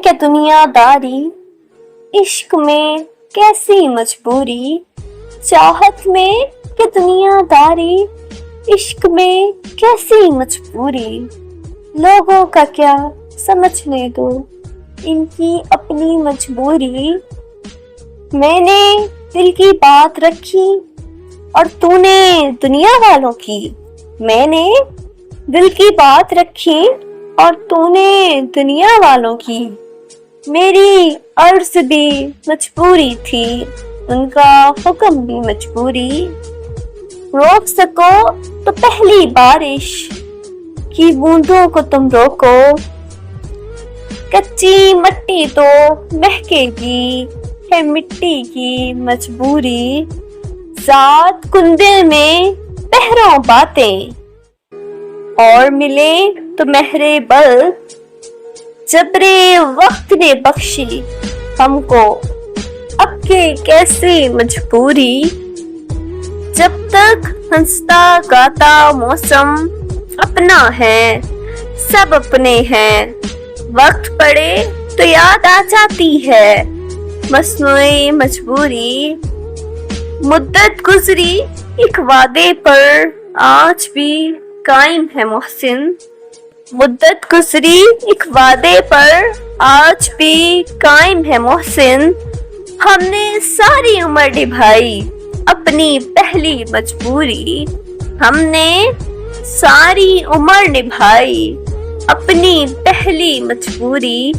کیا دنیا داری، عشق میں کیسی مجبوری، چاہت میں کیا دنیا داری، عشق میں کیسی مجبوری، لوگوں کا کیا سمجھنے دو ان کی اپنی مجبوری، میں نے دل کی بات رکھی اور تو نے دنیا والوں کی، میں نے دل کی بات رکھی اور تو نے دنیا والوں کی، میری عرض بھی مجبوری تھی ان کا حکم بھی مجبوری، روک سکو تو پہلی بارش کی بوندوں کو تم روکو، کچی مٹی تو مہکے گی ہے مٹی کی مجبوری، ذات کندے میں پہروں باتیں اور ملے تو مہر بل، جبرے وقت نے بخشی ہم کو اب کے کیسے مجبوری، جب تک ہنستا گاتا موسم اپنا ہے سب اپنے ہیں، وقت پڑے تو یاد آ جاتی ہے مصنوعی مجبوری، مدت گزری ایک وعدے پر آج بھی قائم ہے محسن، مدت گزری ایک وعدے پر آج بھی قائم ہے محسن، ہم نے ساری عمر نبھائی اپنی پہلی مجبوری، ہم نے ساری عمر نبھائی اپنی پہلی مجبوری۔